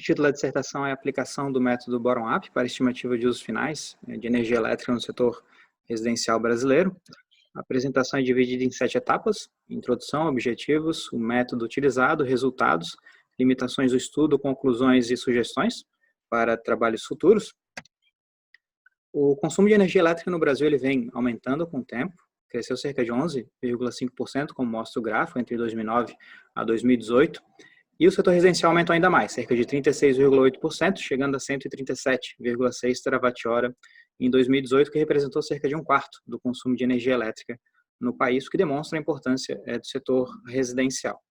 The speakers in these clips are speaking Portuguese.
O título da dissertação é a aplicação do método bottom-up para estimativa de usos finais de energia elétrica no setor residencial brasileiro. A apresentação é dividida em 7 etapas: introdução, objetivos, o método utilizado, resultados, limitações do estudo, conclusões e sugestões para trabalhos futuros. O consumo de energia elétrica no Brasil ele vem aumentando com o tempo, cresceu cerca de 11,5%, como mostra o gráfico, entre 2009 a 2018, e o setor residencial aumentou ainda mais, cerca de 36,8%, chegando a 137,6 terawatt-hora em 2018, que representou cerca de um quarto do consumo de energia elétrica no país, o que demonstra a importância do setor residencial.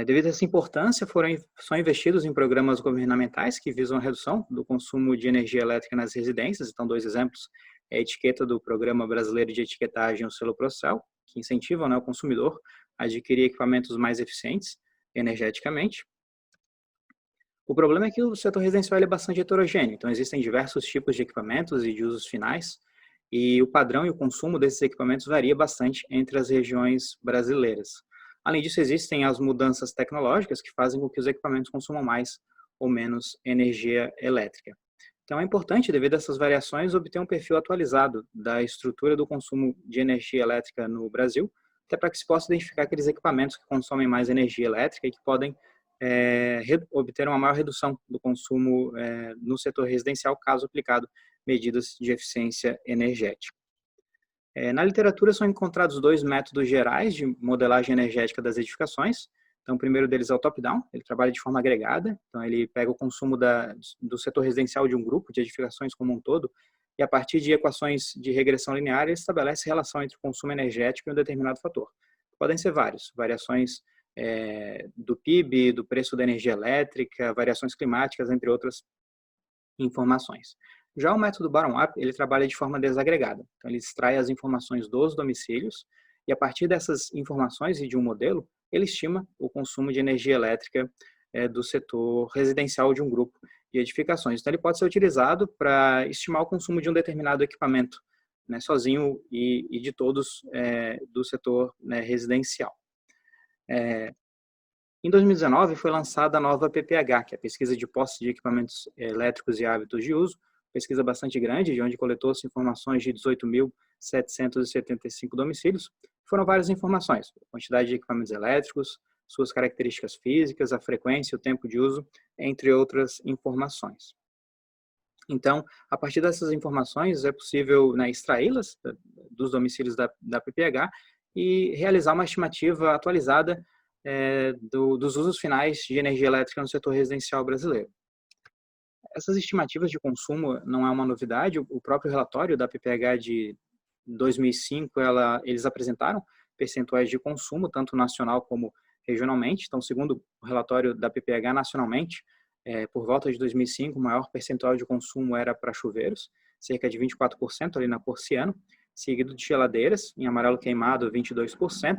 Devido a essa importância, são investidos em programas governamentais que visam a redução do consumo de energia elétrica nas residências. Então, 2 exemplos: a etiqueta do Programa Brasileiro de Etiquetagem, o selo Procel, que incentiva o consumidor a adquirir equipamentos mais eficientes energeticamente. O problema é que o setor residencial é bastante heterogêneo, então existem diversos tipos de equipamentos e de usos finais, e o padrão e o consumo desses equipamentos varia bastante entre as regiões brasileiras. Além disso, existem as mudanças tecnológicas que fazem com que os equipamentos consumam mais ou menos energia elétrica. Então, é importante, devido a essas variações, obter um perfil atualizado da estrutura do consumo de energia elétrica no Brasil, até para que se possa identificar aqueles equipamentos que consomem mais energia elétrica e que podem obter uma maior redução do consumo no setor residencial, caso aplicado medidas de eficiência energética. Na literatura são encontrados 2 métodos gerais de modelagem energética das edificações. Então, o primeiro deles é o top-down, ele trabalha de forma agregada, então ele pega o consumo do setor residencial de um grupo de edificações como um todo, e a partir de equações de regressão linear, ele estabelece relação entre o consumo energético e um determinado fator. Podem ser vários, variações do PIB, do preço da energia elétrica, variações climáticas, entre outras informações. Já o método bottom-up, ele trabalha de forma desagregada. Então, ele extrai as informações dos domicílios e, a partir dessas informações e de um modelo, ele estima o consumo de energia elétrica do setor residencial de um grupo de edificações. Então, ele pode ser utilizado para estimar o consumo de um determinado equipamento, sozinho e de todos do setor residencial. Em 2019, foi lançada a nova PPH, que é a Pesquisa de Posse de Equipamentos Elétricos e Hábitos de Uso, pesquisa bastante grande, de onde coletou-se informações de 18.775 domicílios. Foram várias informações: a quantidade de equipamentos elétricos, suas características físicas, a frequência, o tempo de uso, entre outras informações. Então, a partir dessas informações, é possível extraí-las dos domicílios da PPH e realizar uma estimativa atualizada dos usos finais de energia elétrica no setor residencial brasileiro. Essas estimativas de consumo não é uma novidade. O próprio relatório da PPH de 2005, eles apresentaram percentuais de consumo, tanto nacional como regionalmente. Então, segundo o relatório da PPH nacionalmente, por volta de 2005, o maior percentual de consumo era para chuveiros, cerca de 24% ali na cor ciano, seguido de geladeiras, em amarelo queimado, 22%,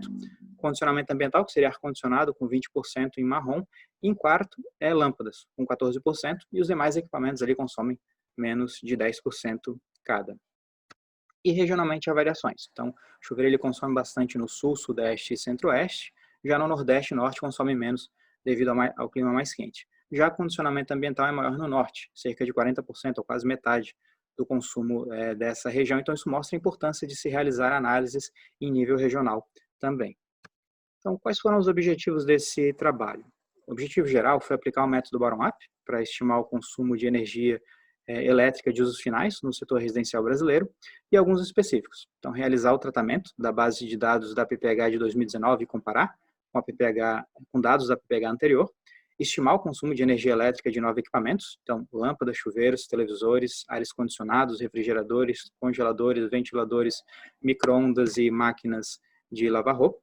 condicionamento ambiental, que seria ar-condicionado, com 20% em marrom, e em quarto é lâmpadas, com 14%, e os demais equipamentos ali consomem menos de 10% cada. E regionalmente há variações. Então, o chuveiro ele consome bastante no sul, sudeste e centro-oeste, já no nordeste e norte consome menos devido ao clima mais quente. Já o condicionamento ambiental é maior no norte, cerca de 40%, ou quase metade do consumo dessa região. Então, isso mostra a importância de se realizar análises em nível regional também. Então, quais foram os objetivos desse trabalho? O objetivo geral foi aplicar o método bottom-up para estimar o consumo de energia elétrica de usos finais no setor residencial brasileiro e alguns específicos. Então, realizar o tratamento da base de dados da PPH de 2019 e comparar com dados da PPH anterior, estimar o consumo de energia elétrica de 9 equipamentos, então lâmpadas, chuveiros, televisores, ares condicionados, refrigeradores, congeladores, ventiladores, micro-ondas e máquinas de lavar roupa,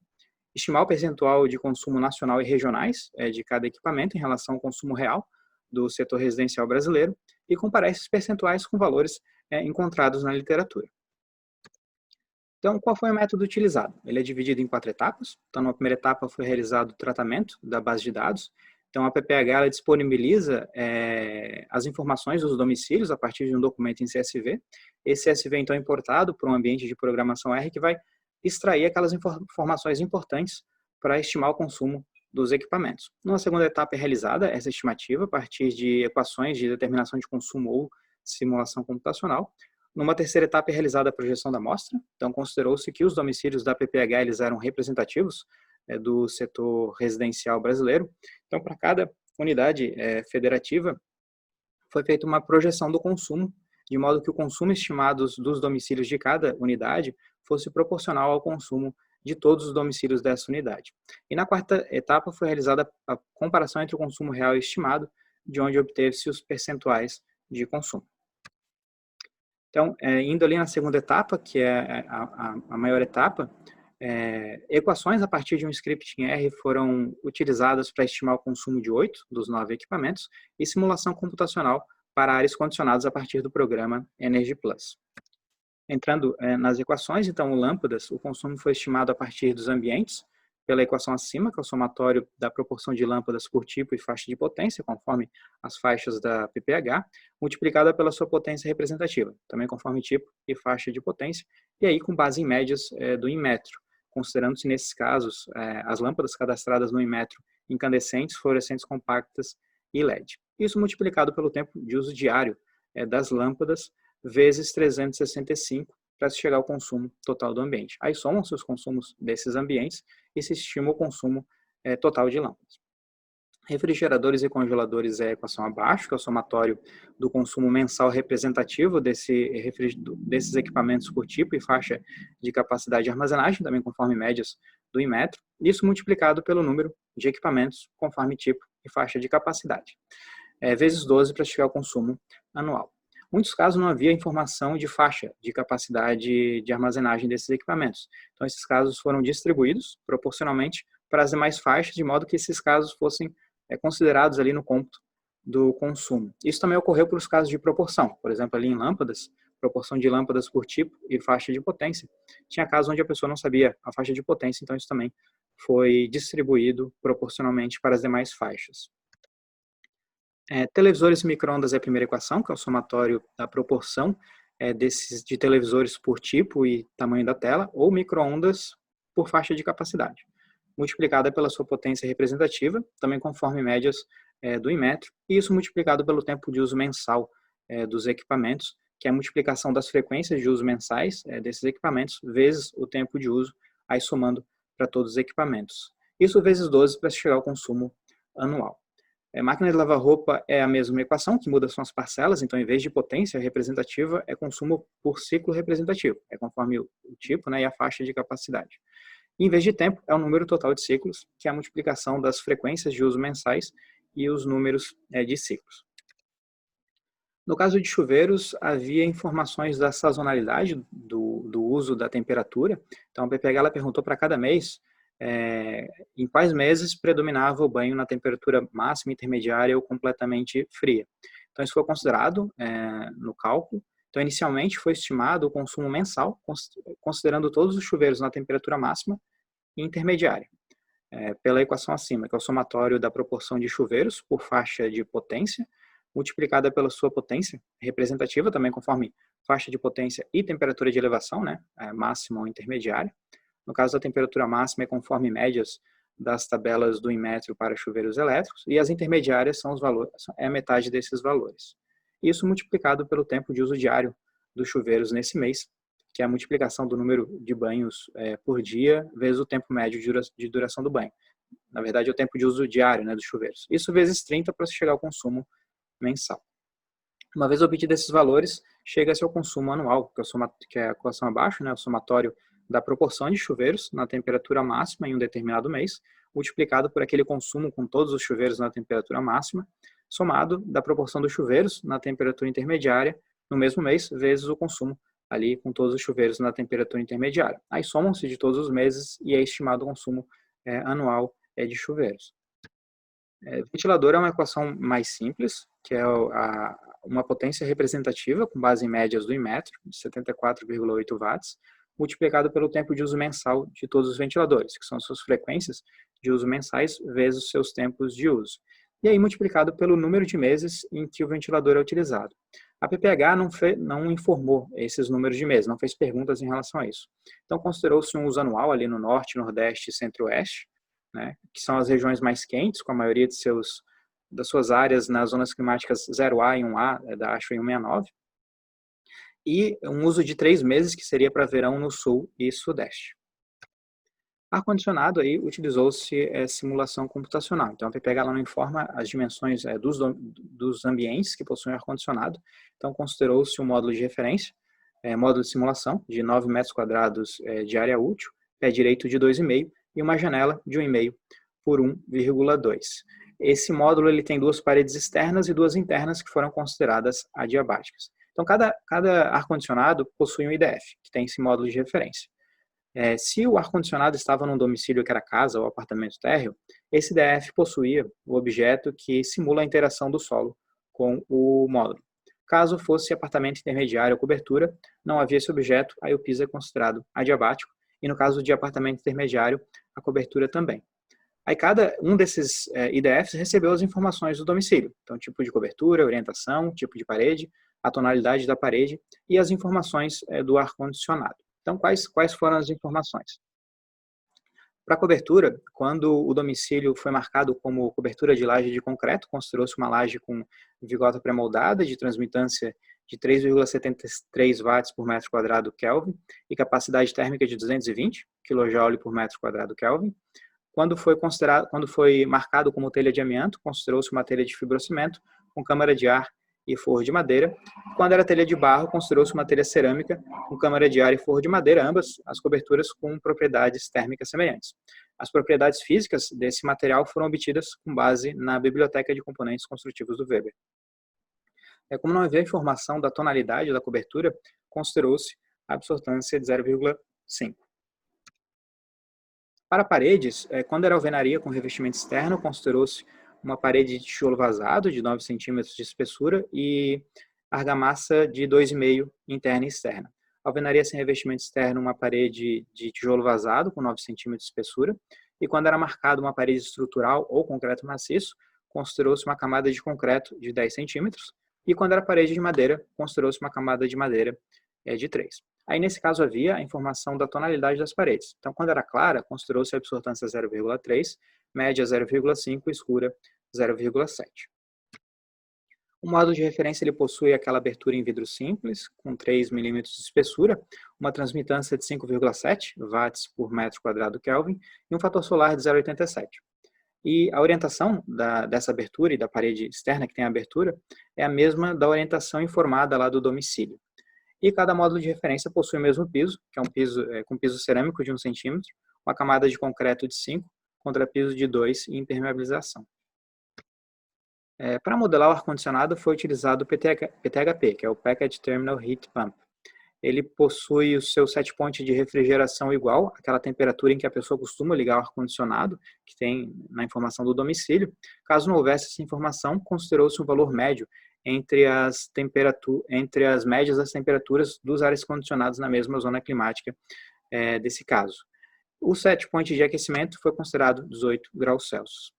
estimar o percentual de consumo nacional e regionais de cada equipamento em relação ao consumo real do setor residencial brasileiro e comparar esses percentuais com valores encontrados na literatura. Então, qual foi o método utilizado? Ele é dividido em 4 etapas. Então, na primeira etapa foi realizado o tratamento da base de dados. Então, a PPH ela disponibiliza as informações dos domicílios a partir de um documento em CSV. Esse CSV, então, é importado para um ambiente de programação R que vai extrair aquelas informações importantes para estimar o consumo dos equipamentos. Numa segunda etapa é realizada essa estimativa a partir de equações de determinação de consumo ou simulação computacional. Numa terceira etapa é realizada a projeção da amostra. Então, considerou-se que os domicílios da PPH eles eram representativos do setor residencial brasileiro. Então, para cada unidade federativa, foi feita uma projeção do consumo, de modo que o consumo estimado dos domicílios de cada unidade fosse proporcional ao consumo de todos os domicílios dessa unidade. E na quarta etapa foi realizada a comparação entre o consumo real e estimado, de onde obteve-se os percentuais de consumo. Então, indo ali na segunda etapa, que é a maior etapa, equações a partir de um script em R foram utilizadas para estimar o consumo de 8 dos 9 equipamentos e simulação computacional para ares condicionados a partir do programa Energy Plus. Entrando nas equações, então, lâmpadas, o consumo foi estimado a partir dos ambientes, pela equação acima, que é o somatório da proporção de lâmpadas por tipo e faixa de potência, conforme as faixas da PPH, multiplicada pela sua potência representativa, também conforme tipo e faixa de potência, e aí com base em médias do Inmetro, considerando-se nesses casos as lâmpadas cadastradas no Inmetro incandescentes, fluorescentes compactas e LED. Isso multiplicado pelo tempo de uso diário das lâmpadas, vezes 365, para se chegar ao consumo total do ambiente. Aí somam-se os consumos desses ambientes e se estima o consumo total de lâmpadas. Refrigeradores e congeladores é a equação abaixo, que é o somatório do consumo mensal representativo desses equipamentos por tipo e faixa de capacidade de armazenagem, também conforme médias do Inmetro, isso multiplicado pelo número de equipamentos conforme tipo e faixa de capacidade, vezes 12 para chegar ao consumo anual. Em muitos casos não havia informação de faixa de capacidade de armazenagem desses equipamentos. Então, esses casos foram distribuídos proporcionalmente para as demais faixas, de modo que esses casos fossem considerados ali no cômputo do consumo. Isso também ocorreu para os casos de proporção. Por exemplo, ali em lâmpadas, proporção de lâmpadas por tipo e faixa de potência. Tinha casos onde a pessoa não sabia a faixa de potência, então isso também foi distribuído proporcionalmente para as demais faixas. Televisores e micro-ondas é a primeira equação, que é o somatório da proporção de televisores por tipo e tamanho da tela, ou micro-ondas por faixa de capacidade, multiplicada pela sua potência representativa, também conforme médias do Inmetro, e isso multiplicado pelo tempo de uso mensal dos equipamentos, que é a multiplicação das frequências de uso mensais desses equipamentos, vezes o tempo de uso, aí somando para todos os equipamentos. Isso vezes 12 para chegar ao consumo anual. Máquina de lavar roupa é a mesma equação, que muda são as parcelas, então em vez de potência representativa, é consumo por ciclo representativo, é conforme o tipo e a faixa de capacidade. E, em vez de tempo, é o número total de ciclos, que é a multiplicação das frequências de uso mensais e os números de ciclos. No caso de chuveiros, havia informações da sazonalidade do uso da temperatura, então a PPH ela perguntou para cada mês em quais meses predominava o banho na temperatura máxima, intermediária ou completamente fria. Então, isso foi considerado no cálculo. Então, inicialmente foi estimado o consumo mensal, considerando todos os chuveiros na temperatura máxima e intermediária, pela equação acima, que é o somatório da proporção de chuveiros por faixa de potência, multiplicada pela sua potência representativa, também conforme faixa de potência e temperatura de elevação, máxima ou intermediária. No caso da temperatura máxima é conforme médias das tabelas do Inmetro para chuveiros elétricos, e as intermediárias são os valores, é a metade desses valores. Isso multiplicado pelo tempo de uso diário dos chuveiros nesse mês, que é a multiplicação do número de banhos por dia vezes o tempo médio de duração do banho. Na verdade, é o tempo de uso diário dos chuveiros. Isso vezes 30 para se chegar ao consumo mensal. Uma vez obtido esses valores, chega-se ao consumo anual, que é a equação abaixo, o somatório da proporção de chuveiros na temperatura máxima em um determinado mês, multiplicado por aquele consumo com todos os chuveiros na temperatura máxima, somado da proporção dos chuveiros na temperatura intermediária no mesmo mês, vezes o consumo ali com todos os chuveiros na temperatura intermediária. Aí somam-se de todos os meses e é estimado o consumo anual de chuveiros. Ventilador é uma equação mais simples, que é uma potência representativa com base em médias do Inmetro, de 74,8 watts, multiplicado pelo tempo de uso mensal de todos os ventiladores, que são suas frequências de uso mensais vezes os seus tempos de uso. E aí multiplicado pelo número de meses em que o ventilador é utilizado. A PPH não informou esses números de meses, não fez perguntas em relação a isso. Então considerou-se um uso anual ali no norte, nordeste e centro-oeste, né, que são as regiões mais quentes, com a maioria das suas áreas nas zonas climáticas 0A e 1A, da ASHRAE 169, e um uso de 3 meses, que seria para verão no sul e sudeste. Ar-condicionado, aí utilizou-se simulação computacional. Então, a PPH ela não informa as dimensões dos ambientes que possuem ar-condicionado. Então, considerou-se um módulo de referência, módulo de simulação de 9 metros quadrados de área útil, pé direito de 2,5 e uma janela de 1,5 por 1,2. Esse módulo ele tem 2 paredes externas e 2 internas que foram consideradas adiabáticas. Então, cada ar-condicionado possui um IDF, que tem esse módulo de referência. Se o ar-condicionado estava num domicílio que era casa ou apartamento térreo, esse IDF possuía o objeto que simula a interação do solo com o módulo. Caso fosse apartamento intermediário ou cobertura, não havia esse objeto, aí o piso é considerado adiabático, e no caso de apartamento intermediário, a cobertura também. Aí cada um desses IDFs recebeu as informações do domicílio, então tipo de cobertura, orientação, tipo de parede, a tonalidade da parede e as informações do ar-condicionado. Então, quais foram as informações? Para a cobertura, quando o domicílio foi marcado como cobertura de laje de concreto, considerou-se uma laje com vigota pré-moldada de transmitância de 3,73 watts por metro quadrado Kelvin e capacidade térmica de 220 kJ por metro quadrado Kelvin. Quando foi marcado como telha de amianto, considerou-se uma telha de fibrocimento com câmara de ar e forro de madeira. Quando era telha de barro, considerou-se uma telha cerâmica com câmara de ar e forro de madeira, ambas as coberturas com propriedades térmicas semelhantes. As propriedades físicas desse material foram obtidas com base na Biblioteca de Componentes Construtivos do Weber. Como não havia informação da tonalidade da cobertura, considerou-se a absortância de 0,5. Para paredes, quando era alvenaria com revestimento externo, considerou-se uma parede de tijolo vazado de 9 centímetros de espessura e argamassa de 2,5 interna e externa. Alvenaria sem revestimento externo, uma parede de tijolo vazado com 9 centímetros de espessura. E quando era marcado uma parede estrutural ou concreto maciço, considerou-se uma camada de concreto de 10 centímetros. E quando era parede de madeira, considerou-se uma camada de madeira de 3. Aí, nesse caso, havia a informação da tonalidade das paredes. Então, quando era clara, considerou-se a absortância 0,3, média 0,5 e escura 0,7. O módulo de referência ele possui aquela abertura em vidro simples, com 3 milímetros de espessura, uma transmitância de 5,7 watts por metro quadrado Kelvin e um fator solar de 0,87. E a orientação dessa abertura e da parede externa que tem a abertura é a mesma da orientação informada lá do domicílio. E cada módulo de referência possui o mesmo piso, que é um piso com piso cerâmico de 1 centímetro, uma camada de concreto de 5, contrapiso de 2 e impermeabilização. Para modelar o ar-condicionado foi utilizado o PTHP, que é o Package Terminal Heat Pump. Ele possui o seu set point de refrigeração igual àquela temperatura em que a pessoa costuma ligar o ar-condicionado, que tem na informação do domicílio. Caso não houvesse essa informação, considerou-se um valor médio entre as médias das temperaturas dos ares condicionados na mesma zona climática desse caso. O set point de aquecimento foi considerado 18 graus Celsius.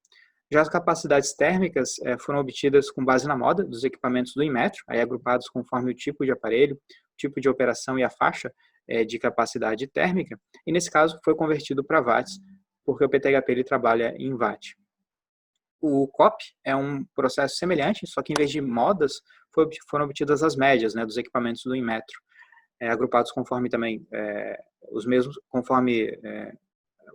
Já as capacidades térmicas foram obtidas com base na moda dos equipamentos do Inmetro, aí agrupados conforme o tipo de aparelho, tipo de operação e a faixa de capacidade térmica, e nesse caso foi convertido para watts, porque o PTHP ele trabalha em watt. O COP é um processo semelhante, só que em vez de modas, foram obtidas as médias dos equipamentos do Inmetro, agrupados conforme também os mesmos, conforme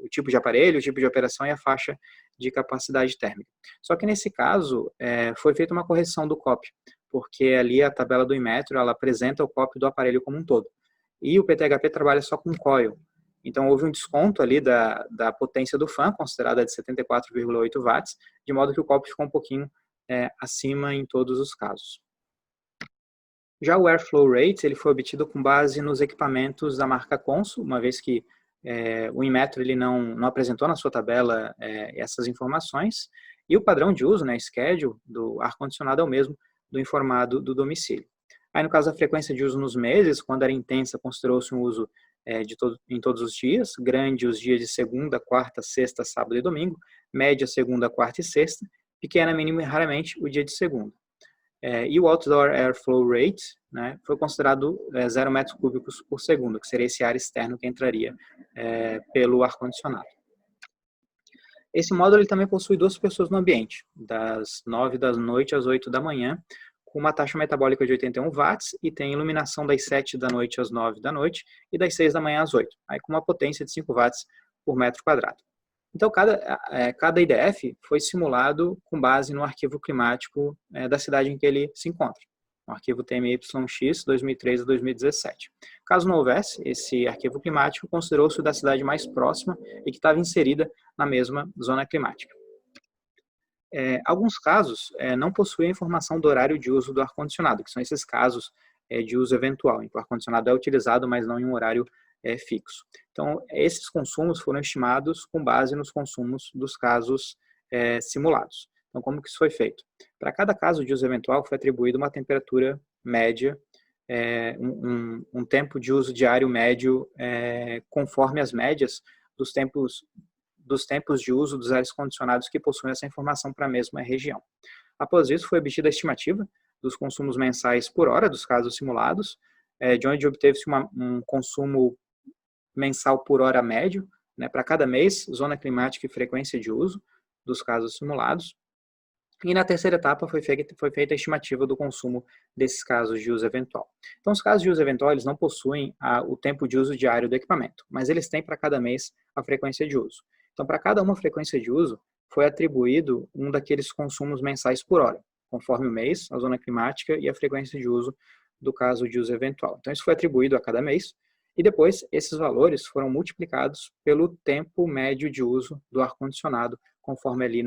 o tipo de aparelho, o tipo de operação e a faixa de capacidade térmica. Só que nesse caso, foi feita uma correção do COP, porque ali a tabela do Inmetro, ela apresenta o COP do aparelho como um todo. E o PTHP trabalha só com coil. Então, houve um desconto ali da potência do fan, considerada de 74,8 watts, de modo que o COP ficou um pouquinho acima em todos os casos. Já o Airflow Rate, ele foi obtido com base nos equipamentos da marca Consul, uma vez que o Inmetro ele não apresentou na sua tabela essas informações, e o padrão de uso, schedule, do ar-condicionado é o mesmo do informado do domicílio. Aí, no caso da frequência de uso nos meses, quando era intensa, considerou-se um uso em todos os dias, grande os dias de segunda, quarta, sexta, sábado e domingo, média segunda, quarta e sexta, pequena, mínima e raramente o dia de segunda. E o Outdoor Airflow Rate foi considerado 0 metros cúbicos por segundo, que seria esse ar externo que entraria pelo ar-condicionado. Esse módulo ele também possui 2 pessoas no ambiente, das 9 da noite às 8 da manhã, com uma taxa metabólica de 81 watts e tem iluminação das 7 da noite às 9 da noite e das 6 da manhã às 8, aí com uma potência de 5 watts por metro quadrado. Então, cada IDF foi simulado com base no arquivo climático da cidade em que ele se encontra, o arquivo TMYX 2003 a 2017. Caso não houvesse esse arquivo climático, considerou-se da cidade mais próxima e que estava inserida na mesma zona climática. Alguns casos não possuem informação do horário de uso do ar-condicionado, que são esses casos de uso eventual, em que o ar-condicionado é utilizado, mas não em um horário fixo. Então, esses consumos foram estimados com base nos consumos dos casos simulados. Então, como que isso foi feito? Para cada caso de uso eventual, foi atribuída uma temperatura média, um tempo de uso diário médio, conforme as médias dos tempos de uso dos ares condicionados que possuem essa informação para a mesma região. Após isso, foi obtida a estimativa dos consumos mensais por hora dos casos simulados, de onde obteve-se um consumo mensal por hora médio, para cada mês, zona climática e frequência de uso dos casos simulados. E na terceira etapa foi feita a estimativa do consumo desses casos de uso eventual. Então, os casos de uso eventual eles não possuem o tempo de uso diário do equipamento, mas eles têm para cada mês a frequência de uso. Então, para cada uma frequência de uso, foi atribuído um daqueles consumos mensais por hora, conforme o mês, a zona climática e a frequência de uso do caso de uso eventual. Então, isso foi atribuído a cada mês, e depois esses valores foram multiplicados pelo tempo médio de uso do ar-condicionado, conforme ali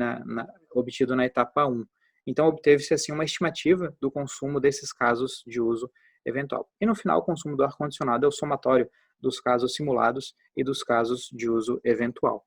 obtido na etapa 1. Então, obteve-se assim uma estimativa do consumo desses casos de uso eventual. E no final, o consumo do ar-condicionado é o somatório dos casos simulados e dos casos de uso eventual.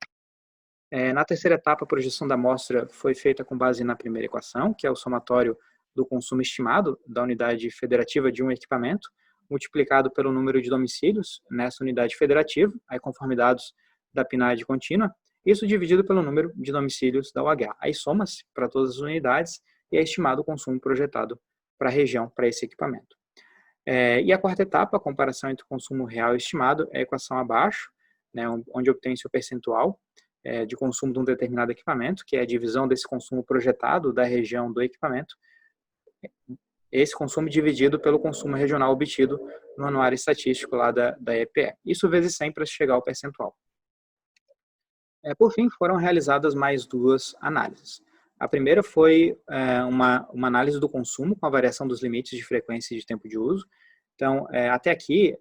Na terceira etapa, a projeção da amostra foi feita com base na primeira equação, que é o somatório do consumo estimado da unidade federativa de um equipamento, multiplicado pelo número de domicílios nessa unidade federativa, aí conforme dados da PNAD contínua, isso dividido pelo número de domicílios da UH. Aí soma-se para todas as unidades e é estimado o consumo projetado para a região, para esse equipamento. E a quarta etapa, a comparação entre o consumo real e estimado, é a equação abaixo, onde obtém-se o percentual de consumo de um determinado equipamento, que é a divisão desse consumo projetado da região do equipamento, esse consumo dividido pelo consumo regional obtido no anuário estatístico lá da EPE. Isso vezes 100 para chegar ao percentual. Por fim, foram realizadas mais 2 análises. A primeira foi uma análise do consumo com a variação dos limites de frequência e de tempo de uso. Então, até aqui,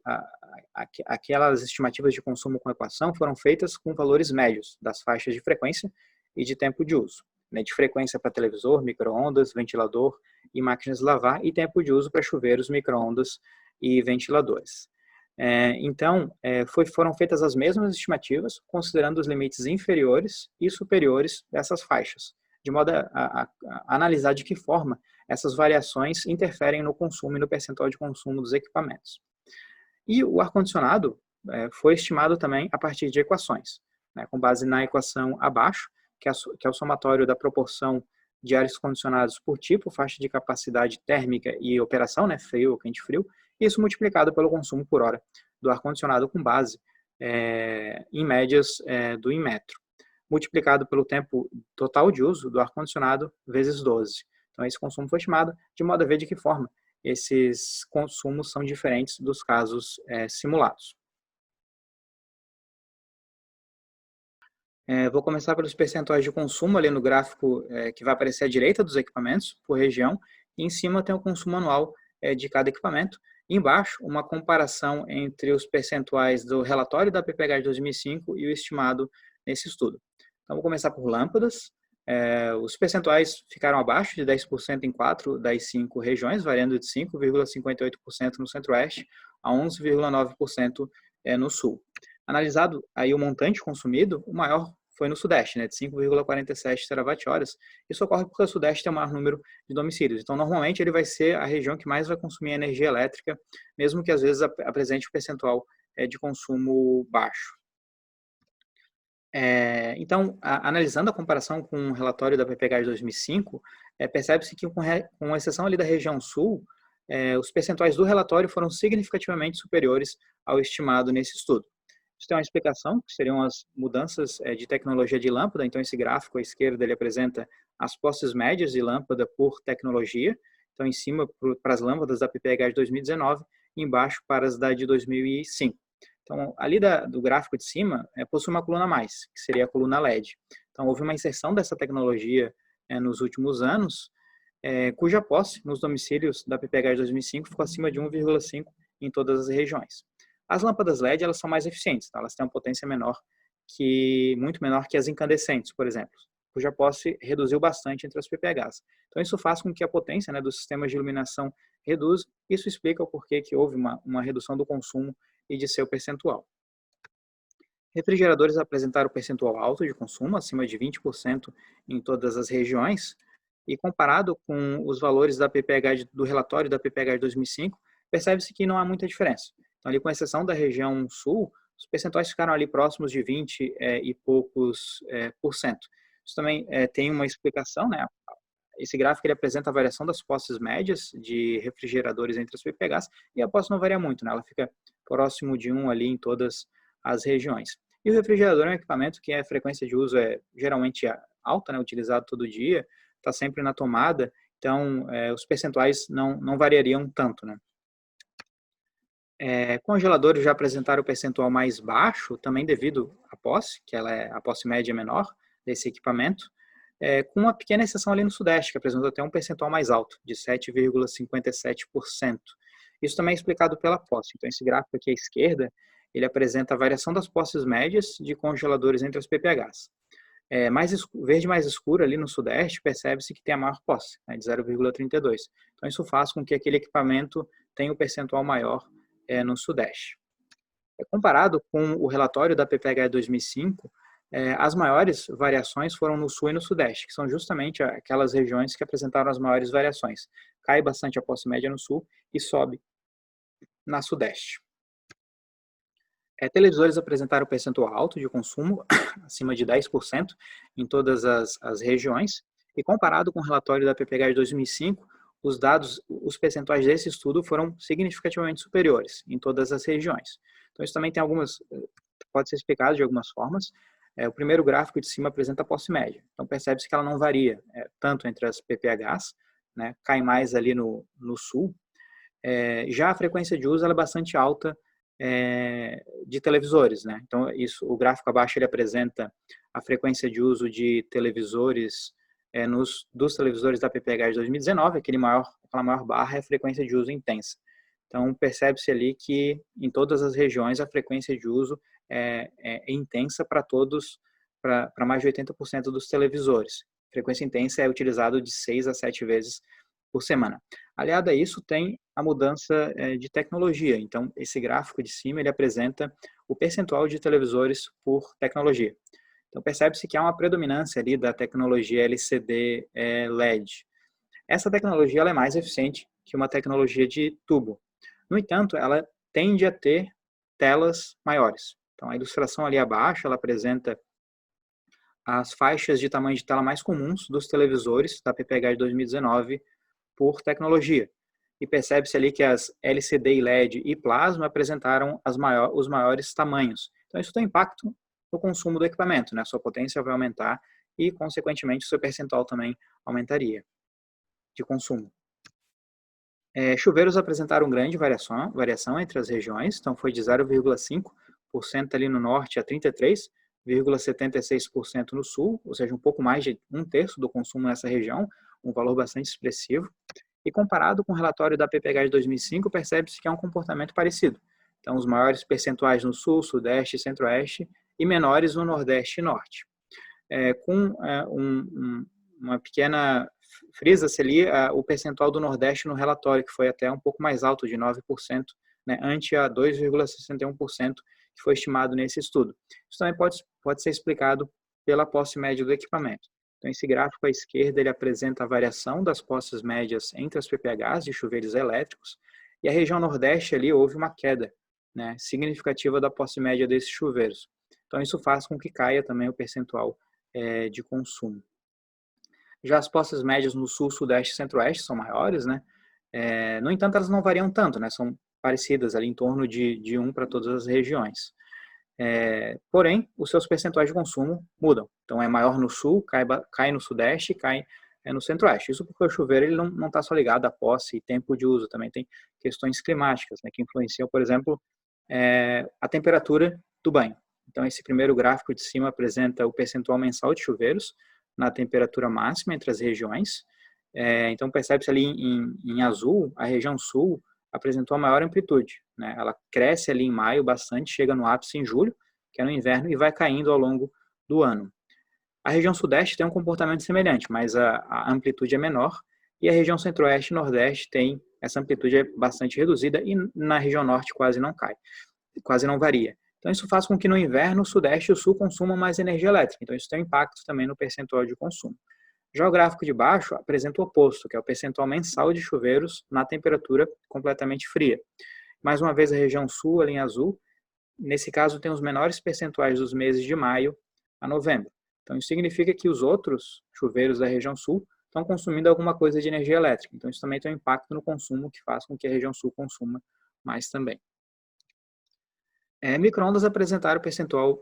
aquelas estimativas de consumo com equação foram feitas com valores médios das faixas de frequência e de tempo de uso, de frequência para televisor, micro-ondas, ventilador e máquinas de lavar, e tempo de uso para chuveiros, micro-ondas e ventiladores. Então, foram feitas as mesmas estimativas, considerando os limites inferiores e superiores dessas faixas, de modo a analisar de que forma essas variações interferem no consumo e no percentual de consumo dos equipamentos. E o ar-condicionado foi estimado também a partir de equações, com base na equação abaixo, que é o somatório da proporção de ares condicionados por tipo, faixa de capacidade térmica e operação, frio ou quente-frio, isso multiplicado pelo consumo por hora do ar-condicionado com base em médias do Inmetro, multiplicado pelo tempo total de uso do ar-condicionado vezes 12. Então, esse consumo foi estimado de modo a ver de que forma esses consumos são diferentes dos casos simulados. Vou começar pelos percentuais de consumo ali no gráfico que vai aparecer à direita dos equipamentos, por região, e em cima tem o consumo anual de cada equipamento. E embaixo, uma comparação entre os percentuais do relatório da PPH de 2005 e o estimado nesse estudo. Então, vou começar por lâmpadas. Os percentuais ficaram abaixo de 10% em 4 das 5 regiões, variando de 5,58% no centro-oeste a 11,9% no sul. Analisado aí o montante consumido, o maior foi no Sudeste, de 5,47 terawatt-horas. Isso ocorre porque o Sudeste tem o maior número de domicílios. Então, normalmente, ele vai ser a região que mais vai consumir energia elétrica, mesmo que às vezes apresente um percentual de consumo baixo. Então, analisando a comparação com o relatório da PPH de 2005, percebe-se que, com exceção ali da região sul, os percentuais do relatório foram significativamente superiores ao estimado nesse estudo. Isso tem uma explicação, que seriam as mudanças de tecnologia de lâmpada. Então, esse gráfico à esquerda ele apresenta as posses médias de lâmpada por tecnologia. Então, em cima para as lâmpadas da PPH de 2019, embaixo para as da de 2005. Então, ali do gráfico de cima, possui uma coluna a mais, que seria a coluna LED. Então, houve uma inserção dessa tecnologia nos últimos anos, cuja posse nos domicílios da PPH de 2005 ficou acima de 1,5 em todas as regiões. As lâmpadas LED elas são mais eficientes, tá? Elas têm uma potência muito menor que as incandescentes, por exemplo, cuja posse reduziu bastante entre as PPHs. Então isso faz com que a potência, né, dos sistemas de iluminação reduza. Isso explica o porquê que houve uma redução do consumo e de seu percentual. Refrigeradores apresentaram percentual alto de consumo, acima de 20% em todas as regiões, e comparado com os valores da PPH do relatório da PPH de 2005, percebe-se que não há muita diferença. Então, ali, com exceção da região sul, os percentuais ficaram ali próximos de 20 e poucos por cento. Isso também tem uma explicação, né? Esse gráfico ele apresenta a variação das posses médias de refrigeradores entre as PPHs e a posse não varia muito, né? Ela fica próximo de 1 ali em todas as regiões. E o refrigerador é um equipamento que a frequência de uso é geralmente alta, né? Utilizado todo dia, está sempre na tomada, então os percentuais não variariam tanto, né? Congeladores já apresentaram o percentual mais baixo, também devido à posse, que a posse média é menor desse equipamento, com uma pequena exceção ali no Sudeste, que apresentou até um percentual mais alto, de 7,57%. Isso também é explicado pela posse. Então, esse gráfico aqui à esquerda, ele apresenta a variação das posses médias de congeladores entre as PPHs. Verde mais escuro ali no Sudeste, percebe-se que tem a maior posse, né, de 0,32. Então, isso faz com que aquele equipamento tenha um percentual maior no Sudeste. Comparado com o relatório da PPH 2005, as maiores variações foram no Sul e no Sudeste, que são justamente aquelas regiões que apresentaram as maiores variações. Cai bastante a posse média no Sul e sobe na Sudeste. Televisores apresentaram percentual alto de consumo, acima de 10% em todas as regiões, e comparado com o relatório da PPH de 2005, os percentuais desse estudo foram significativamente superiores em todas as regiões. Então, isso também pode ser explicado de algumas formas. O primeiro gráfico de cima apresenta a posse média. Então, percebe-se que ela não varia tanto entre as PPHs, né, cai mais ali no sul. Já a frequência de uso ela é bastante alta de televisores, né? Então, o gráfico abaixo ele apresenta a frequência de uso de televisores dos televisores da PPH de 2019, aquela maior barra é a frequência de uso intensa. Então, percebe-se ali que em todas as regiões a frequência de uso é intensa para mais de 80% dos televisores. Frequência intensa é utilizado de 6 a 7 vezes por semana. Aliado a isso, tem a mudança de tecnologia. Então, esse gráfico de cima ele apresenta o percentual de televisores por tecnologia. Então, percebe-se que há uma predominância ali da tecnologia LCD LED. Essa tecnologia ela é mais eficiente que uma tecnologia de tubo. No entanto, ela tende a ter telas maiores. Então, a ilustração ali abaixo, ela apresenta as faixas de tamanho de tela mais comuns dos televisores da PPH de 2019 por tecnologia. E percebe-se ali que as LCD, LED e plasma apresentaram os maiores tamanhos. Então, isso tem impacto no consumo do equipamento, né? A sua potência vai aumentar e, consequentemente, o seu percentual também aumentaria de consumo. Chuveiros apresentaram grande variação entre as regiões, então foi de 0,5% ali no norte a 33,76% no sul, ou seja, um pouco mais de 1/3 do consumo nessa região, um valor bastante expressivo. E comparado com o relatório da PPH de 2005, percebe-se que é um comportamento parecido. Então, os maiores percentuais no sul, sudeste e centro-oeste e menores no nordeste e norte. Com uma pequena frisa-se ali o percentual do nordeste no relatório, que foi até um pouco mais alto, de 9%, né, ante a 2,61% que foi estimado nesse estudo. Isso também pode ser explicado pela posse média do equipamento. Então, esse gráfico à esquerda ele apresenta a variação das posses médias entre as PPHs de chuveiros elétricos, e a região nordeste ali houve uma queda, né, significativa da posse média desses chuveiros. Então, isso faz com que caia também o percentual de consumo. Já as posses médias no sul, sudeste e centro-oeste são maiores, né? No entanto, elas não variam tanto, né? São parecidas ali em torno de 1 para todas as regiões. Porém, os seus percentuais de consumo mudam. Então, é maior no sul, cai no sudeste, cai no centro-oeste. Isso porque o chuveiro ele não está só ligado à posse e tempo de uso, também tem questões climáticas, né, que influenciam, por exemplo, a temperatura do banho. Então, esse primeiro gráfico de cima apresenta o percentual mensal de chuveiros na temperatura máxima entre as regiões. Então, percebe-se ali em azul, a região sul apresentou a maior amplitude, né? Ela cresce ali em maio bastante, chega no ápice em julho, que é no inverno, e vai caindo ao longo do ano. A região sudeste tem um comportamento semelhante, mas a amplitude é menor, e a região centro-oeste e nordeste tem essa amplitude bastante reduzida, e na região norte quase não cai, quase não varia. Então isso faz com que no inverno o sudeste e o sul consumam mais energia elétrica, então isso tem impacto também no percentual de consumo. Já o gráfico de baixo apresenta o oposto, que é o percentual mensal de chuveiros na temperatura completamente fria. Mais uma vez a região sul, ali em azul, nesse caso tem os menores percentuais dos meses de maio a novembro. Então isso significa que os outros chuveiros da região sul estão consumindo alguma coisa de energia elétrica. Então isso também tem um impacto no consumo que faz com que a região sul consuma mais também. Micro-ondas apresentaram percentual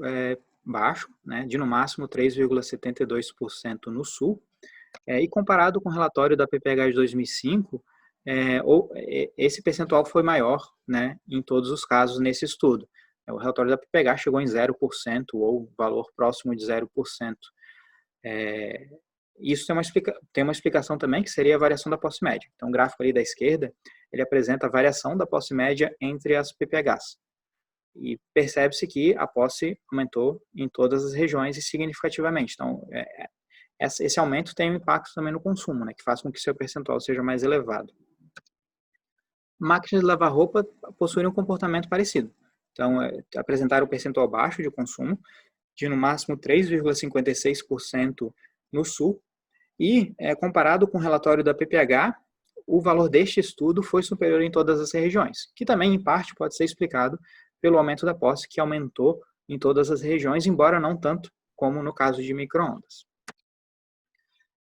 baixo, né, de no máximo 3,72% no sul, e comparado com o relatório da PPH de 2005, esse percentual foi maior, né, em todos os casos nesse estudo. O relatório da PPH chegou em 0%, ou valor próximo de 0%. Isso tem uma explicação também, que seria a variação da posse média. Então, o gráfico ali da esquerda, ele apresenta a variação da posse média entre as PPHs. E percebe-se que a posse aumentou em todas as regiões e significativamente. Então, esse aumento tem um impacto também no consumo, né, que faz com que seu percentual seja mais elevado. Máquinas de lavar roupa possuem um comportamento parecido. Então, apresentaram um percentual baixo de consumo, de no máximo 3,56% no sul, e comparado com o relatório da PPH, o valor deste estudo foi superior em todas as regiões, que também, em parte, pode ser explicado pelo aumento da posse, que aumentou em todas as regiões, embora não tanto como no caso de micro-ondas.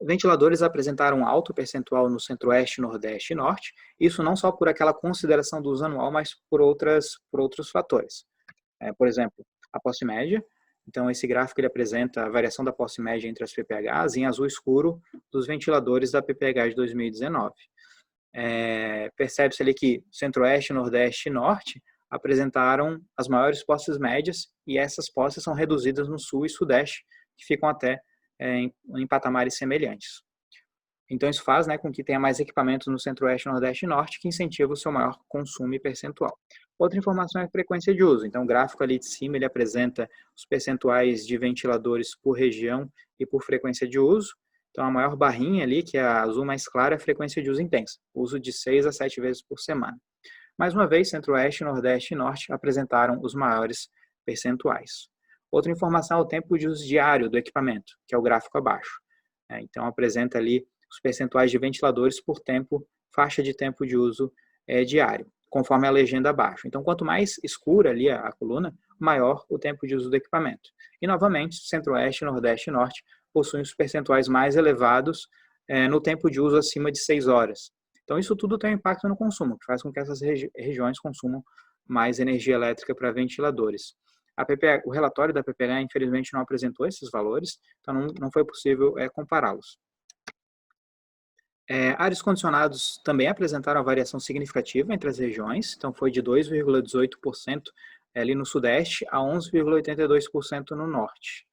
Ventiladores apresentaram um alto percentual no centro-oeste, nordeste e norte, isso não só por aquela consideração do uso anual, mas por outros fatores. Por exemplo, a posse média. Então, esse gráfico ele apresenta a variação da posse média entre as PPHs em azul escuro dos ventiladores da PPH de 2019. Percebe-se ali que centro-oeste, nordeste e norte apresentaram as maiores posses médias, e essas posses são reduzidas no sul e sudeste, que ficam até em patamares semelhantes. Então, isso faz, né, com que tenha mais equipamentos no centro-oeste, nordeste e norte, que incentiva o seu maior consumo e percentual. Outra informação é a frequência de uso. Então, o gráfico ali de cima, ele apresenta os percentuais de ventiladores por região e por frequência de uso. Então, a maior barrinha ali, que é a azul mais clara, é a frequência de uso intensa, uso de 6 a 7 vezes por semana. Mais uma vez, centro-oeste, nordeste e norte apresentaram os maiores percentuais. Outra informação é o tempo de uso diário do equipamento, que é o gráfico abaixo. Então, apresenta ali os percentuais de ventiladores por tempo, faixa de tempo de uso diário, conforme a legenda abaixo. Então, quanto mais escura ali a coluna, maior o tempo de uso do equipamento. E, novamente, centro-oeste, nordeste e norte possuem os percentuais mais elevados no tempo de uso acima de 6 horas. Então, isso tudo tem um impacto no consumo, que faz com que essas regiões consumam mais energia elétrica para ventiladores. O relatório da PPH, infelizmente, não apresentou esses valores, então não foi possível compará-los. Ares condicionados também apresentaram uma variação significativa entre as regiões, então foi de 2,18% ali no sudeste a 11,82% no norte.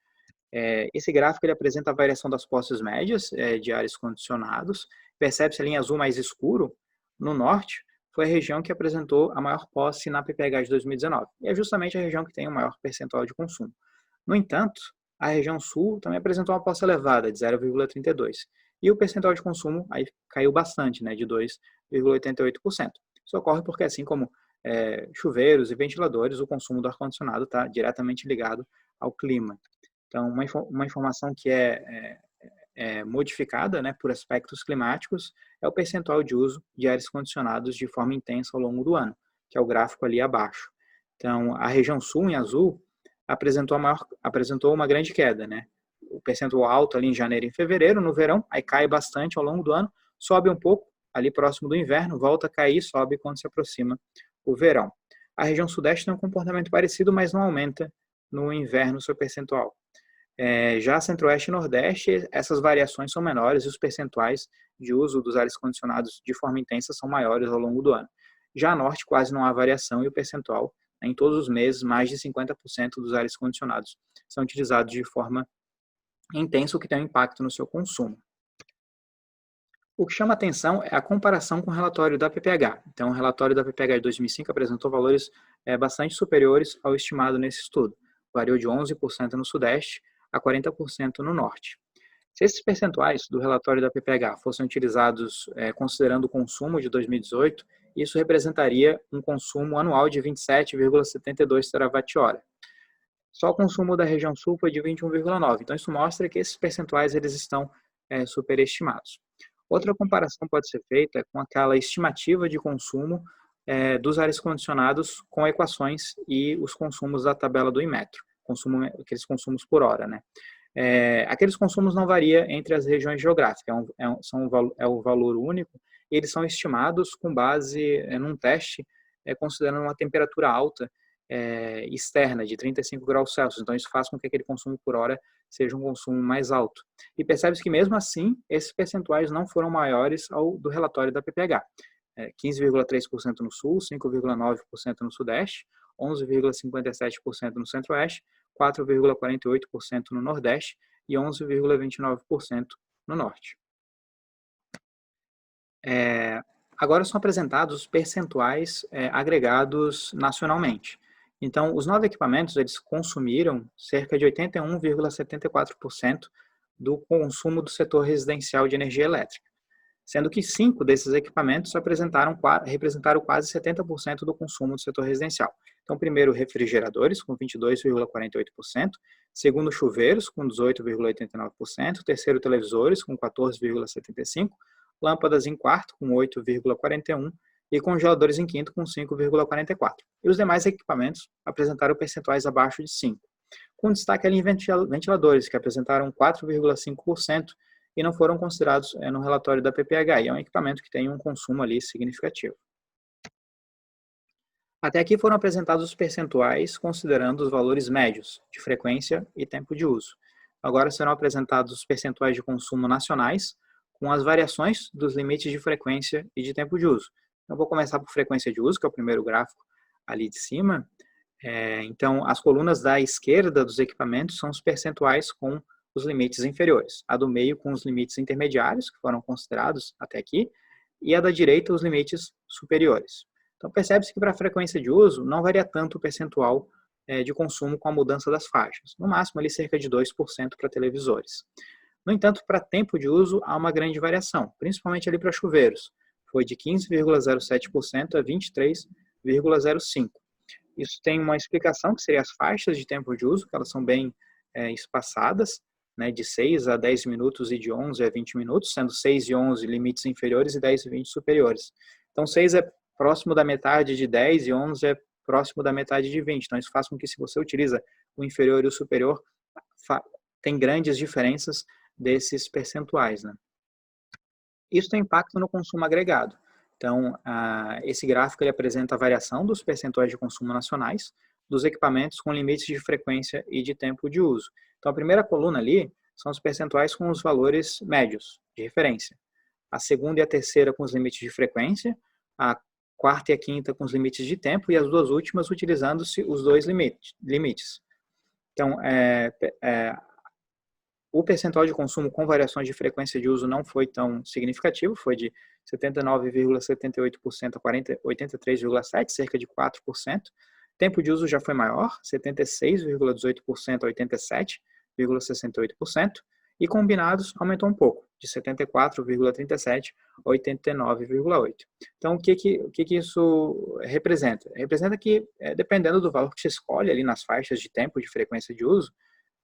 Esse gráfico ele apresenta a variação das posses médias de ares condicionados. Percebe-se ali em azul mais escuro, no norte, foi a região que apresentou a maior posse na PPH de 2019. E é justamente a região que tem o maior percentual de consumo. No entanto, a região sul também apresentou uma posse elevada, de 0,32%. E o percentual de consumo aí caiu bastante, né, de 2,88%. Isso ocorre porque, assim como chuveiros e ventiladores, o consumo do ar-condicionado está diretamente ligado ao clima. Então, uma informação que é modificada, né, por aspectos climáticos é o percentual de uso de ares condicionados de forma intensa ao longo do ano, que é o gráfico ali abaixo. Então, a região sul, em azul, apresentou uma grande queda, né? O percentual alto ali em janeiro e fevereiro, no verão, aí cai bastante ao longo do ano, sobe um pouco ali próximo do inverno, volta a cair, sobe quando se aproxima o verão. A região sudeste tem um comportamento parecido, mas não aumenta no inverno seu percentual. Já Centro-Oeste e Nordeste, essas variações são menores e os percentuais de uso dos ares condicionados de forma intensa são maiores ao longo do ano. Já Norte quase não há variação e o percentual, em todos os meses, mais de 50% dos ares condicionados são utilizados de forma intensa, o que tem um impacto no seu consumo. O que chama atenção é a comparação com o relatório da PPH. Então, o relatório da PPH de 2005 apresentou valores bastante superiores ao estimado nesse estudo. Variou de 11% no Sudeste a 40% no Norte. Se esses percentuais do relatório da PPH fossem utilizados considerando o consumo de 2018, isso representaria um consumo anual de 27,72 terawatt-hora. Só o consumo da região Sul foi de 21,9. Então, isso mostra que esses percentuais eles estão superestimados. Outra comparação pode ser feita com aquela estimativa de consumo dos ares condicionados com equações e os consumos da tabela do Inmetro, aqueles consumos por hora, né? Aqueles consumos não variam entre as regiões geográficas, é o valor único, e eles são estimados com base num teste considerando uma temperatura alta externa de 35 graus Celsius, então isso faz com que aquele consumo por hora seja um consumo mais alto. E percebe-se que mesmo assim, esses percentuais não foram maiores ao do relatório da PPH. 15,3% no Sul, 5,9% no Sudeste, 11,57% no Centro-Oeste, 4,48% no Nordeste e 11,29% no Norte. Agora são apresentados os percentuais agregados nacionalmente. Então, os 9 equipamentos eles consumiram cerca de 81,74% do consumo do setor residencial de energia elétrica, sendo que 5 desses equipamentos representaram quase 70% do consumo do setor residencial. Então, primeiro, refrigeradores, com 22,48%, segundo, chuveiros, com 18,89%, terceiro, televisores, com 14,75%, lâmpadas em quarto, com 8,41%, e congeladores em quinto, com 5,44%. E os demais equipamentos apresentaram percentuais abaixo de 5%, com destaque ali em ventiladores, que apresentaram 4,5%, e não foram considerados no relatório da PPH, e é um equipamento que tem um consumo ali significativo. Até aqui foram apresentados os percentuais considerando os valores médios de frequência e tempo de uso. Agora serão apresentados os percentuais de consumo nacionais com as variações dos limites de frequência e de tempo de uso. Eu vou começar por frequência de uso, que é o primeiro gráfico ali de cima. Então, as colunas da esquerda dos equipamentos são os percentuais com os limites inferiores. A do meio com os limites intermediários, que foram considerados até aqui, e a da direita os limites superiores. Então, percebe-se que para a frequência de uso não varia tanto o percentual de consumo com a mudança das faixas. No máximo, ali cerca de 2% para televisores. No entanto, para tempo de uso, há uma grande variação, principalmente ali para chuveiros. Foi de 15,07% a 23,05%. Isso tem uma explicação, que seria as faixas de tempo de uso, que elas são bem espaçadas, né, de 6 a 10 minutos e de 11 a 20 minutos, sendo 6 e 11 limites inferiores e 10 e 20 superiores. Então, 6 é próximo da metade de 10 e 11 é próximo da metade de 20. Então, isso faz com que, se você utiliza o inferior e o superior, tem grandes diferenças desses percentuais, né? Isso tem impacto no consumo agregado. Então, esse gráfico ele apresenta a variação dos percentuais de consumo nacionais dos equipamentos com limites de frequência e de tempo de uso. Então, a primeira coluna ali são os percentuais com os valores médios de referência. A segunda e a terceira com os limites de frequência, a quarta e a quinta com os limites de tempo e as duas últimas utilizando-se os dois limites. Então, o percentual de consumo com variações de frequência de uso não foi tão significativo, foi de 79,78% a 83,7%, cerca de 4%. Tempo de uso já foi maior, 76,18% a 87,68%. E combinados aumentou um pouco, de 74,37% a 89,8%. Então, o que isso representa? Representa que, dependendo do valor que se escolhe ali nas faixas de tempo de frequência de uso,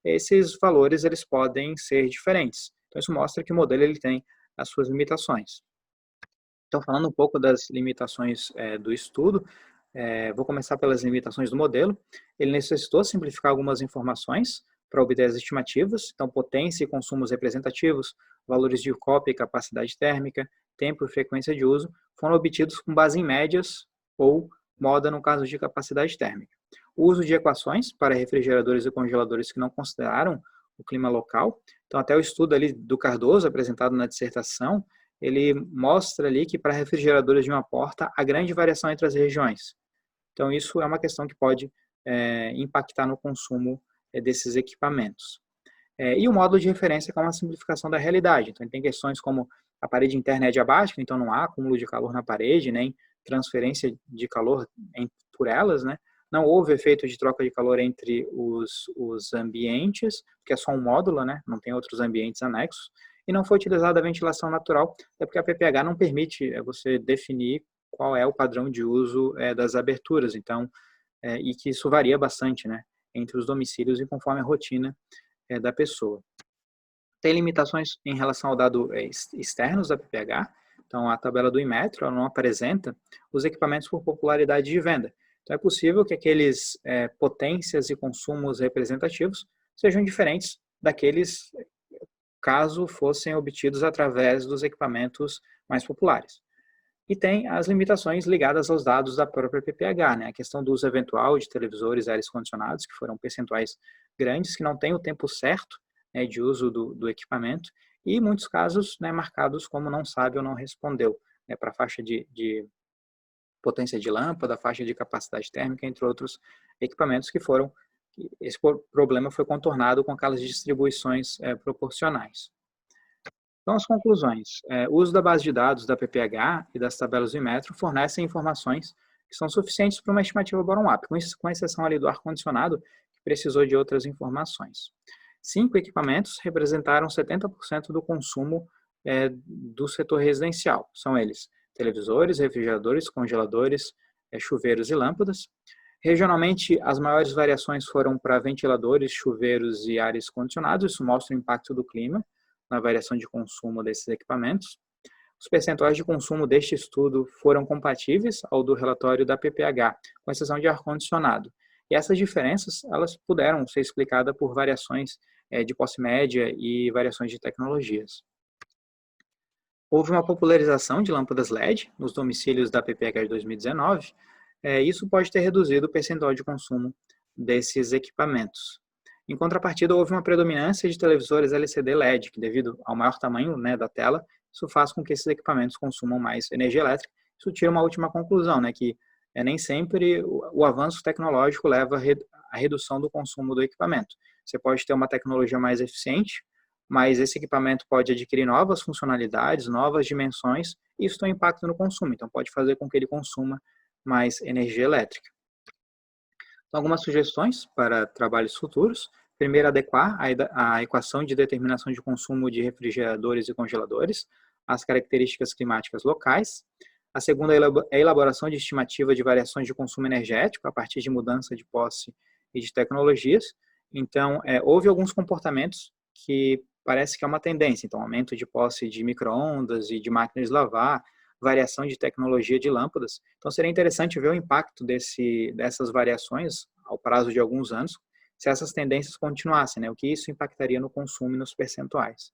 esses valores eles podem ser diferentes. Então, isso mostra que o modelo ele tem as suas limitações. Então, falando um pouco das limitações do estudo, vou começar pelas limitações do modelo. Ele necessitou simplificar algumas informações para obter as estimativas. Então, potência e consumos representativos, valores de cópia e capacidade térmica, tempo e frequência de uso, foram obtidos com base em médias ou moda no caso de capacidade térmica. O uso de equações para refrigeradores e congeladores que não consideraram o clima local. Então, até o estudo ali do Cardoso, apresentado na dissertação, ele mostra ali que para refrigeradores de uma porta, há grande variação entre as regiões. Então, isso é uma questão que pode impactar no consumo desses equipamentos. E o módulo de referência, que é uma simplificação da realidade. Então, tem questões como a parede interna é diabática, então não há acúmulo de calor na parede, nem transferência de calor por elas, né? Não houve efeito de troca de calor entre os ambientes, porque é só um módulo, né? Não tem outros ambientes anexos. E não foi utilizada a ventilação natural, até porque a PPH não permite você definir qual é o padrão de uso das aberturas. Então, e que isso varia bastante, né? Entre os domicílios e conforme a rotina da pessoa. Tem limitações em relação ao dado externos da PPH. Então, a tabela do Inmetro não apresenta os equipamentos por popularidade de venda. Então, é possível que aqueles potências e consumos representativos sejam diferentes daqueles caso fossem obtidos através dos equipamentos mais populares. E tem as limitações ligadas aos dados da própria PPH, né? A questão do uso eventual de televisores e ares condicionados, que foram percentuais grandes, que não têm o tempo certo de uso do equipamento, e muitos casos marcados como não sabe ou não respondeu, para a faixa de potência de lâmpada, faixa de capacidade térmica, entre outros equipamentos esse problema foi contornado com aquelas distribuições proporcionais. Então, as conclusões. O uso da base de dados da PPH e das tabelas do Inmetro fornecem informações que são suficientes para uma estimativa bottom-up, com exceção ali do ar-condicionado, que precisou de outras informações. 5 equipamentos representaram 70% do consumo do setor residencial. São eles televisores, refrigeradores, congeladores, chuveiros e lâmpadas. Regionalmente, as maiores variações foram para ventiladores, chuveiros e ares condicionados. Isso mostra o impacto do clima na variação de consumo desses equipamentos. Os percentuais de consumo deste estudo foram compatíveis ao do relatório da PPH, com exceção de ar-condicionado. E essas diferenças, elas puderam ser explicadas por variações de posse média e variações de tecnologias. Houve uma popularização de lâmpadas LED nos domicílios da PPH de 2019. Isso pode ter reduzido o percentual de consumo desses equipamentos. Em contrapartida, houve uma predominância de televisores LCD LED, que devido ao maior tamanho da tela, isso faz com que esses equipamentos consumam mais energia elétrica. Isso tira uma última conclusão, que nem sempre o avanço tecnológico leva à redução do consumo do equipamento. Você pode ter uma tecnologia mais eficiente, mas esse equipamento pode adquirir novas funcionalidades, novas dimensões, e isso tem um impacto no consumo. Então, pode fazer com que ele consuma mais energia elétrica. Então, algumas sugestões para trabalhos futuros. Primeiro, adequar a equação de determinação de consumo de refrigeradores e congeladores às características climáticas locais. A segunda é a elaboração de estimativa de variações de consumo energético a partir de mudança de posse e de tecnologias. Então, houve alguns comportamentos que parece que é uma tendência. Então, aumento de posse de micro-ondas e de máquinas de lavar, variação de tecnologia de lâmpadas. Então, seria interessante ver o impacto dessas variações ao prazo de alguns anos, se essas tendências continuassem, o que isso impactaria no consumo e nos percentuais.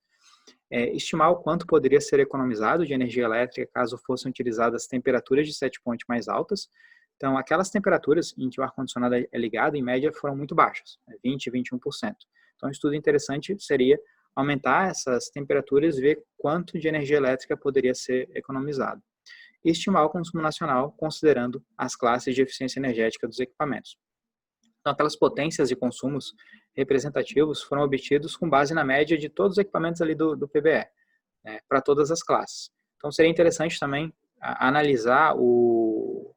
Estimar o quanto poderia ser economizado de energia elétrica caso fossem utilizadas temperaturas de set point mais altas. Então, aquelas temperaturas em que o ar-condicionado é ligado, em média, foram muito baixas, 20%, 21%. Então, um estudo interessante seria aumentar essas temperaturas e ver quanto de energia elétrica poderia ser economizado. E estimar o consumo nacional, considerando as classes de eficiência energética dos equipamentos. Então, aquelas potências de consumos representativos foram obtidos com base na média de todos os equipamentos ali do PBE, para todas as classes. Então, seria interessante também analisar o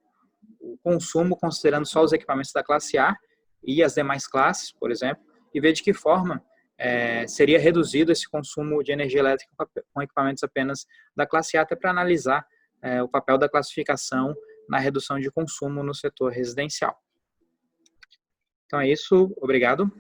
consumo considerando só os equipamentos da classe A e as demais classes, por exemplo, e ver de que forma seria reduzido esse consumo de energia elétrica com equipamentos apenas da classe A, até para analisar o papel da classificação na redução de consumo no setor residencial. Então é isso, obrigado.